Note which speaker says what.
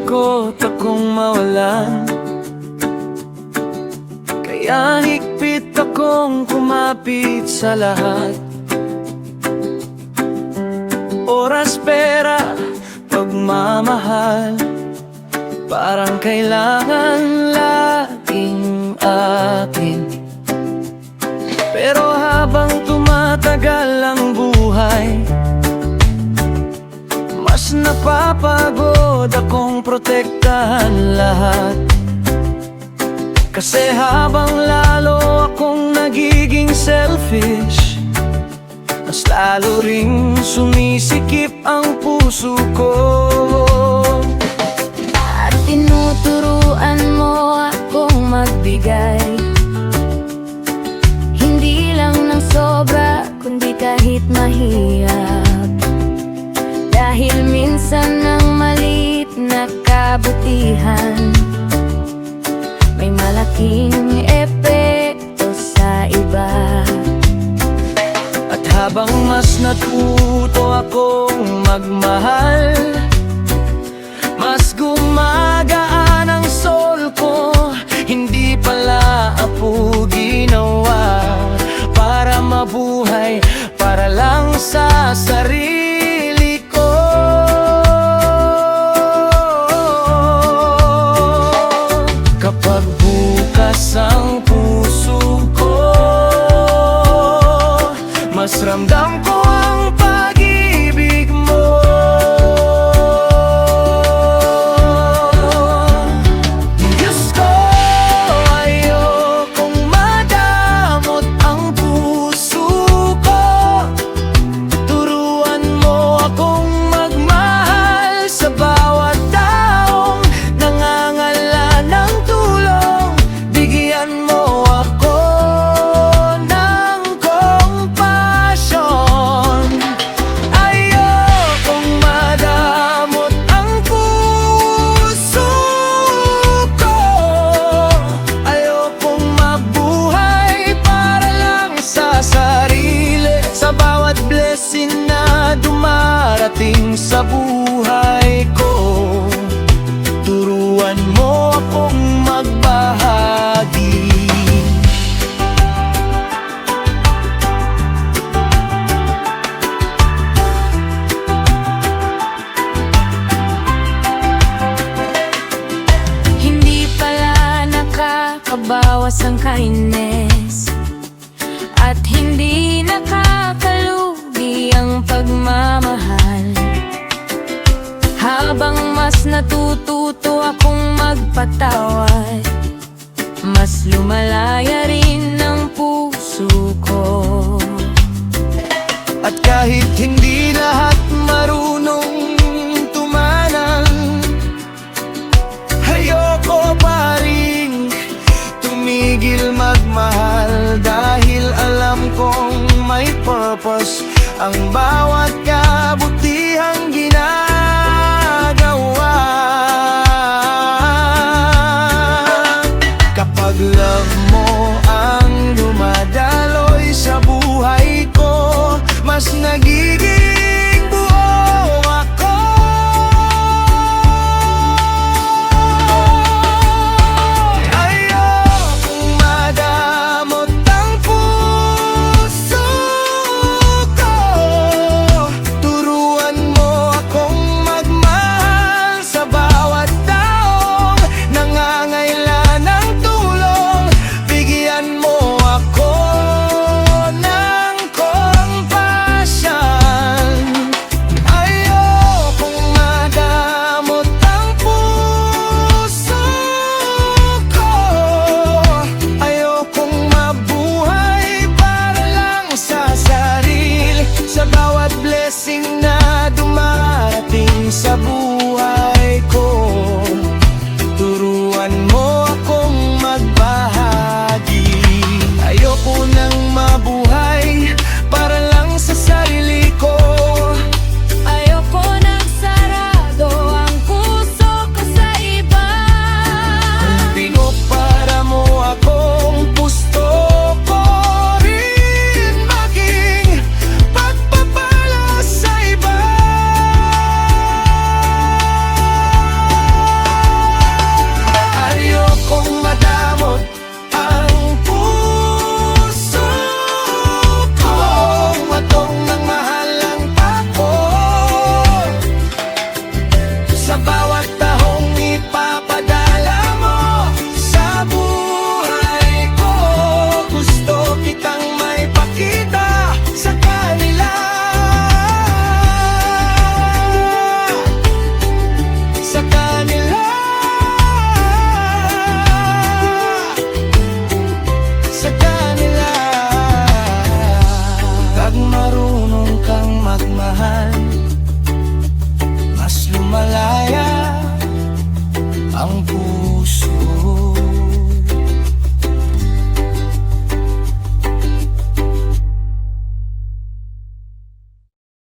Speaker 1: takot akong mawalan, kaya higpit akong kumapit sa lahat. Oras, pera, pagmamahal, parang kailangan laging akin. Pero habang tumatagal ang buhay, mas napapagod akong protektahan lahat. Kasi habang lalo akong nagiging selfish, mas lalo ring sumisikip ang puso ko.
Speaker 2: At tinuturuan mo akong magbigay, hindi lang ng sobra, kundi kahit mahirap. Dahil minsan ng maliit na kabutihan, may malaking epekto sa iba.
Speaker 1: At habang mas natuto akong magmahal, mas gumagaan ang soul ko. Hindi pala apo ginawa para mabuhay, para lang sa sarili ko. Kapag bukas ang puso ko, mas ramdam ko ang pag-ibig mo. Diyos ko, ayokong madamot ang puso ko. Turuan mo akong magmahal sa bawat taong nangangailangan ng tulong. Bigyan mo ako ng compassion. Ayokong madamot ang puso ko. Ayokong mabuhay para lang sa sarili. Sa bawat blessing na dumarating sa buhay ko, turuan mo akong magbahagi.
Speaker 2: Hindi pala nakakabawas ang kindness, at hindi nakakalugi ang pagmamahal. Habang mas natututo akong magpatawad, mas lumalaya rin ang puso ko.
Speaker 1: At kahit hindi lahat marunong tumanang, ayoko pa rin tumigil magmahal. Dahil alam kong may purpose ang bawat kabutihang ginagawa. Kapag love mo ang dumadaloy sa buhay ko, mas nagiging buo ako. Ayokong madamot ang puso ko. Turuan Ang